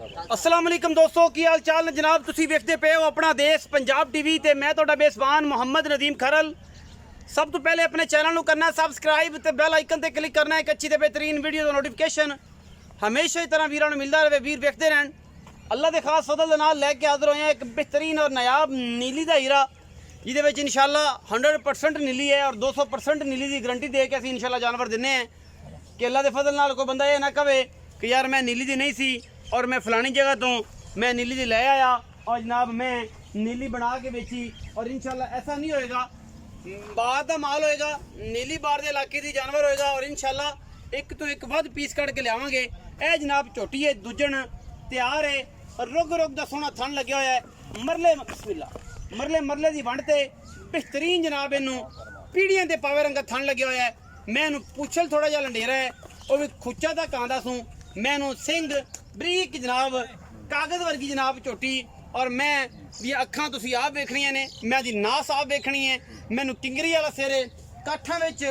अस्सलाम वालेकुम दोस्तों की हाल चाल ने जनाब तुसी वेखदे पे हो अपना देश पंजाब टीवी ते मैं तुहाडा बेसबान मोहम्मद नदीम खरल। सब तो पहले अपने चैनल को करना सबसक्राइब ते बेल आइकन ते क्लिक करना एक अच्छी ते बेहतरीन वीडियो का नोटिफिकेशन हमेशा ही तरह वीरों मिलता रहे। वीर वेखते रहन। अल्लाह के खास फजल दे नाल लैके हाजिर होए एक बेहतरीन और नायाब नीली का हीरा जिहदे इंशाल्लाह 100% नीली है और 200% नीली की गारंटी दे के असीं इंशाल्लाह जानवर दिन्ने हैं कि अल्लाह के फजल नाल कोई बंदा ये ना कहे कि यार मैं नीली दी नहीं सी और मैं फलानी जगह तो मैं नीली दी ले आया और जनाब मैं नीली बना के बेची और इंशाल्लाह ऐसा नहीं होएगा। बाहर का माल होएगा, नीली बाहर के इलाके की जानवर होएगा और इंशाल्लाह एक तो एक वध पीस कट के लियावांगे। ए जनाब झोटी है दुजन तैयार है और रुग रुग का सोहना थन लग्या होया है। मरले बिस्मिल्लाह मरले की वंड ते बेहतरीन जनाब इनू पीढ़ियां के पावे रंगा थन लग्या होया है। मैं इनू पुछल थोड़ा जिहा लंडेरा है और भी खुच्चा तक आंदा सूँ। मैं इनू सिंह बरीक जनाब कागज वर्गी जनाब झोटी और मैं दी अखां तुसीं आप वेखणियां ने, मैं दी नास आप वेखनी है। मैनू किंगरी वाला सिरे काठा विच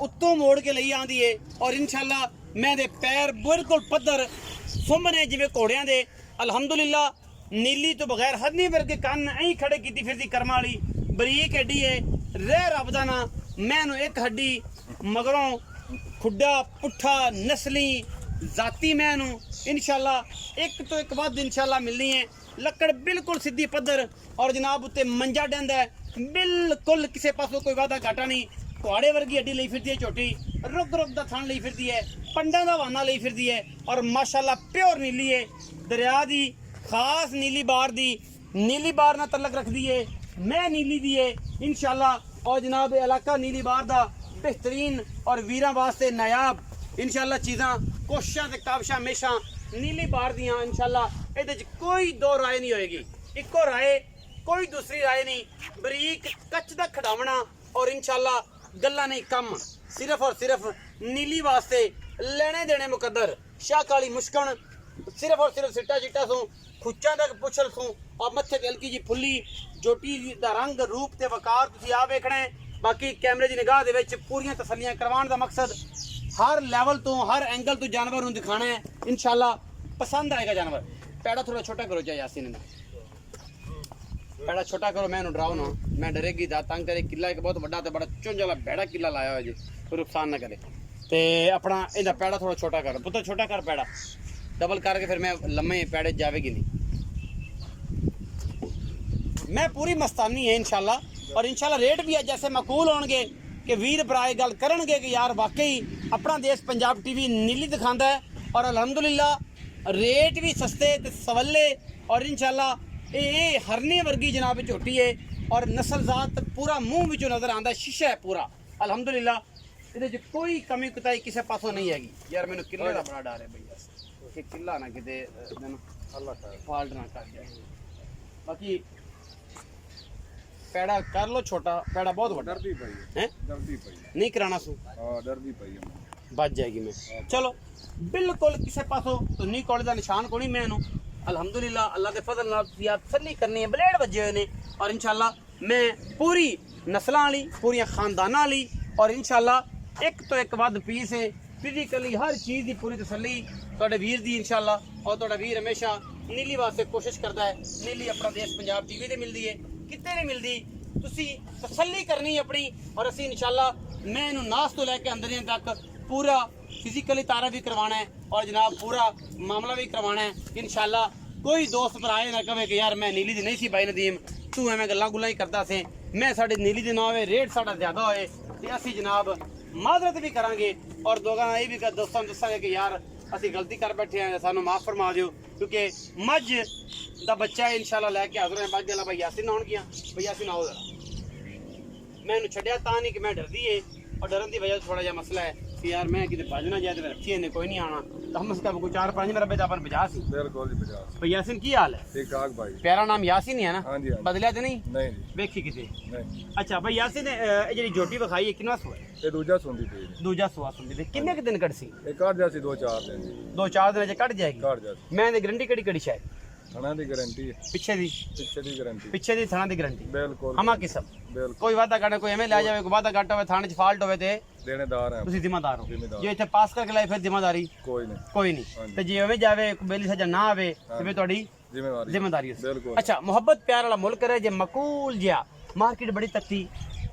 उत्तों मोड़ के लई आंदी है और इंशाल्लाह मैं दे पैर बिल्कुल पद्धर सुंभ ने जिवें घोड़ियां दे। अलहमदुलिल्लाह नीली तो बगैर हदनी वर्गे कन्न ऐं खड़े कीती फिरदी कर्मां वाली बरीक हड्डी है। रह रब दा ना मैनू एक हड्डी मगरों खुड्डा पुट्ठा नस्ली जाती मैनू इंशाल्लाह एक तो एक बाद इंशाल्लाह मिलनी है। लकड़ बिल्कुल सीधी पद्धर और जनाब उत्ते मंजा डंदा है बिल्कुल किसी पासों कोई वादा घाटा नहीं। घोड़े वर्गी हड्डी लई फिरदी है झोटी, रुग रुग दा थन लई फिरदी है, पंडा दा वाना लई फिरदी है और माशाल्लाह प्योर नीली है। दरिया दी खास नीली बार दी नीली बार ना तलक रखदी है। मैं नीली दी है इंशाल्लाह और जनाब इलाका नीली बार दा बेहतरीन और वीरां वास्ते नायाब इंशाल्लाह चीज़ां कोशिशां ते काबशां हमेशा नीली बार दियां इंशाल्लाह। इहदे च कोई दो राय नहीं होएगी, इको राय कोई दूसरी राय नहीं। बरीक कच दा खड़ावना और इंशाल्लाह गल्ला नहीं कम सिर्फ और सिर्फ नीली वास्ते लेने देने मुकद्दर। शाह काली मुश्कन सिर्फ और सिर्फ सिट्टा चिट्टा सूं खुच्चा तक पुछल सूं और मत्थे ते हल्की जी फुल्ली जोटी दा रंग रूप ते वकार तुसीं आ वेखना है। बाकी कैमरे की निगाह दे विच पूरियां तसल्लियां करवाने का मकसद हर लैवल तो हर एंगल तो जानवर नूं दिखाना है। इंशाल्लाह पसंद आएगा जानवर। पैड़ा थोड़ा छोटा करो चाहे यासीन ने पैड़ा छोटा करो, मैं डराओ ना, मैं डरेगी दा तंग करे। किला एक बहुत बड़ा तो बड़ा चुंझ वाला बैड़ा किला लाया हो जी, कोई नुकसान ना करे। तो अपना इहदा पैड़ा थोड़ा छोटा कर पुत्र, छोटा कर पैड़ा डबल करके फिर मैं लम्मे पैड़े जावेगी नहीं। मैं पूरी मस्तानी है इंशाल्लाह और इंशाल्लाह रेट भी है जैसे मकूल होंगे कि वीर भरा गल करनगे कि यार वाकई अपना देश पंजाब टीवी नीली दिखाता है और अलहमदुलिल्लाह रेट भी सस्ते ते सवले और इंशाल्लाह ये हरने वर्गी जनाब झोटी है और नस्ल जात पूरा मुंह विचों नजर आता है, शीशा है पूरा अलहमदुलिल्लाह। ये कोई कमी कुताई किसी पासों नहीं हैगी। यार मैंने किले का बड़ा डर है भैया कि किला ना किते फाल्ट ना कर जाए। बाकी पैड़ा कर लो छोटा, पैड़ा बहुत बड़ा है नहीं कराना सू बच जाएगी मैं। चलो बिल्कुल किसी पासों तो नहीं कॉलेज का निशान को नहीं। मैनू अलहमदुलिल्लाह अल्लाह के फजल नाल तसल्ली करनी है, ब्लेड वजे हुए ने और इंशाल्लाह मैं पूरी नस्लां वाली पूरी खानदाना वाली और इंशाल्लाह एक तो एक वध पीस है फिजिकली हर चीज़ की पूरी तसल्ली तुहाडे वीर दी इंशाल्लाह। और तुहाडा वीर हमेशा नीली वास्ते कोशिश करता है। नीली अपना देश पंजाब टीवी ते मिलती है, कितने नहीं मिलती। तुसी तसल्ली करनी अपनी और असी इंशाल्लाह मैं इनू नास तो लैके अंदर तक पूरा फिजिकली तारा भी करवाना है और जनाब पूरा मामला भी करवाना है इंशाल्लाह। कोई दोस्त पर आए ना कहे कि यार मैं नीली दी नहीं सी भाई नदीम तू एवं गल्लां गुल्लां ही करता से। मैं साढ़े नीली दी ना होवे रेट साढ़ा ज़्यादा होए तो असी जनाब माजरत भी करांगे और ये भी दोस्तों दसांगे कि यार असी गलती कर बैठे हैं सानू माफ़ फरमा दिओ क्योंकि मझ दा बच्चा है इंशाल्लाह लैके हाज़र है। मझ गला भाई यासीन आउण गया भाई यासीन आओ जरा मैं छड्डिया तां नहीं कि मैं डरदी है और डरन की वजह से थोड़ा जिहा मसला है कि यार मैं कितने भजना जाए तो रखी है कोई नहीं आना तो हम उसका कोई 4-5 मेरा बेटा अपन 50 ही बिल्कुल जी 50। भाई यासीन की हाल है? ठीक ठाक भाई। प्यारा नाम यासीन ही है ना? हाँ जी। बदलिया तो नहीं? नहीं वेखी किसी नहीं। अच्छा भाई यासीन ये जी जोटी विखाई है कितना सुआ है? ये दूजा सुनती थी। दूजा सुआ सुनती थी किन्ने दिन कट सी? ये कट जासी 2-4 दिन। 2-4 दिन कट जाएगी। कट जासी। मैं गारंटी कड़ी कड़ी शायद ਥਣਾ ਦੀ ਗਾਰੰਟੀ ਹੈ, ਪਿੱਛੇ ਦੀ ਗਾਰੰਟੀ ਪਿੱਛੇ ਦੀ ਥਣਾ ਦੀ ਗਾਰੰਟੀ ਬਿਲਕੁਲ ਹਮਾ ਕਿਸਮ ਬਿਲਕੁਲ ਕੋਈ ਵਾਦਾ ਕਰਨਾ ਕੋਈ ਐਵੇਂ ਲੈ ਜਾਵੇ ਕੋਈ ਵਾਦਾ ਘੱਟ ਹੋਵੇ ਥਾਣੇ 'ਚ ਫਾਲਟ ਹੋਵੇ ਤੇ ਦੇਣੇਦਾਰ ਹੈ, ਤੁਸੀਂ ਜ਼ਿੰਮੇਦਾਰ ਹੋ ਜ਼ਿੰਮੇਦਾਰ। ਜੇ ਇੱਥੇ ਪਾਸ ਕਰਕੇ ਲਾਏ ਫਿਰ ਜ਼ਿੰਮੇਦਾਰੀ ਕੋਈ ਨਹੀਂ ਕੋਈ ਨਹੀਂ ਤੇ ਜੇ ਐਵੇਂ ਜਾਵੇ ਕੋਈ ਬੇਲੀ ਸਜ਼ਾ ਨਾ ਆਵੇ ਤੇ ਫਿਰ ਤੁਹਾਡੀ ਜ਼ਿੰਮੇਵਾਰੀ ਜ਼ਿੰਮੇਦਾਰੀ ਹੈ ਬਿਲਕੁਲ। ਅੱਛਾ ਮੁਹੱਬਤ ਪਿਆਰ ਵਾਲਾ ਮੁਲਕ ਹੈ ਜੇ ਮਕੂਲ ਜਿਹਾ ਮਾਰਕੀਟ ਬੜੀ ਤੱਤੀ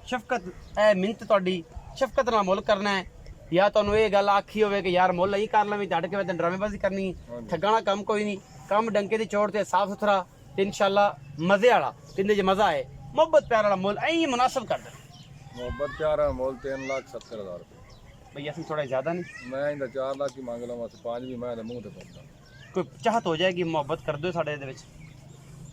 ਸ਼ਫਕਤ ਇਹ ਮਿੰਤ ਤੁਹਾਡੀ ਸ਼ਫਕਤ ਨਾਲ ਮੁੱਲ ਕਰਨਾ ਹੈ ਜਾਂ ਤੁਹਾਨੂੰ ਇਹ ਗੱਲ ਆਖੀ ਹੋਵੇ ਕਿ ਯਾਰ ਮੁੱਲ ਹੀ ਕਰ ਲਵੇਂ ਝੜ ਕੇ ਮੈਂ ਡਰਾਮੇਬਾਜ਼ੀ ਕਰਨੀ ਠੱਗਾਣਾ ਕੰਮ ਕੋਈ ਨਹੀਂ ਕੰਮ ਡੰਕੇ ਦੀ ਚੋੜ ਤੇ ਸਾਫ ਸੁਥਰਾ ਤੇ ਇਨਸ਼ਾਅੱਲਾ ਮਜ਼ੇ ਵਾਲਾ ਜਿੰਦੇ 'ਚ ਮਜ਼ਾ ਆਏ ਮੁਹੱਬਤ ਪਿਆਰ ਵਾਲਾ ਮੁੱਲ ਐਂ ਮੁਨਾਸਬ ਕਰ ਦੇ ਮੁਹੱਬਤ ਪਿਆਰਾ ਮੁੱਲ 3,70,000 ਰੁਪਏ ਭਈ ਅਸੀਂ ਥੋੜਾ ਜ਼ਿਆਦਾ ਨਹੀਂ ਮੈਂ ਇਹਦਾ 4 ਲੱਖ ਹੀ ਮੰਗ ਲਵਾਂ ਤੇ 5 ਵੀ ਮੈਂ ਇਹਦੇ ਮੂੰਹ ਤੇ ਪਾਉਂਦਾ ਕੋਈ ਚਾਹਤ ਹੋ ਜਾਏਗੀ ਮੁਹੱਬਤ ਕਰ ਦਿਓ ਸਾਡੇ ਦੇ ਵਿੱਚ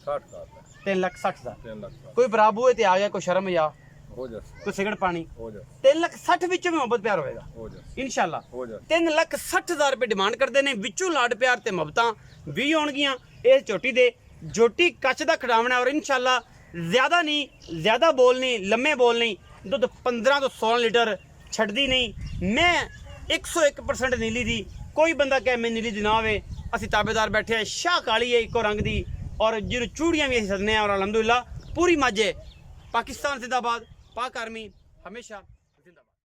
60 ਕਰ 3,60,000 3 ਲੱਖ ਦਾ ਕੋਈ ਬਰਾਬੂ ਤੇ ਆ ਗਿਆ ਕੋਈ ਸ਼ਰਮ ਜਾਂ ਹੋ ਜਾ ਕੋਈ ਸਿਗਰਟ ਪਾਣੀ ਹੋ ਜਾ 3,60,000 ਵਿੱਚੋਂ ਵੀ ਮੁਹੱਬਤ ਪਿਆਰ ਹੋਏਗਾ ਹੋ ਜਾ ਇਨਸ਼ਾਅੱਲਾ ਹੋ ਜਾ 3,60,000 ਰੁਪਏ ਡਿਮਾਂਡ ਕਰਦੇ ਨੇ ਵਿੱਚੋਂ ਲਾਡ ਪਿਆਰ ਤੇ ਮੁਹੱਬਤਾਂ ਵੀ ਆਉਣਗੀਆਂ ਇਹ ਝੋਟੀ ਦੇ ਜੋਟੀ ਕੱਚ ਦਾ ਖੜਾਵਣਾ ਔਰ ਇਨਸ਼ਾਅੱਲਾ ਜ਼ਿਆਦਾ ਨਹੀਂ ਜ਼ਿਆਦਾ ਬੋਲ ਨਹੀਂ ਲੰਮੇ ਬੋਲ ਨਹੀਂ ਦੁੱਧ 15 ਤੋਂ 16 ਲੀਟਰ ਛੱਡਦੀ ਨਹੀਂ ਮੈਂ 101% ਨੀਲੀ ਦੀ ਕੋਈ ਬੰਦਾ ਕਹੇ ਮੈਂ ਨੀਲੀ ਦੀ ਨਾ ਹੋਵੇ ਅਸੀਂ ਤਾਬੇਦਾਰ ਬੈਠੇ ਆ ਸ਼ਾਹ ਕਾਲੀ ਹੈ ਇੱਕੋ ਰੰਗ ਦੀ ਔਰ ਜਿਹਨੂੰ ਚੂੜੀਆਂ ਵੀ ਅਸੀਂ ਸਦਨੇ ਆ ਔਰ ਅਲਹਮਦੁਲਿਲਾ ਪੂਰੀ ਮਾਝੇ ਪਾਕਿਸਤਾਨ ਜ਼ਿੰਦਾਬਾਦ पाक आर्मी हमेशा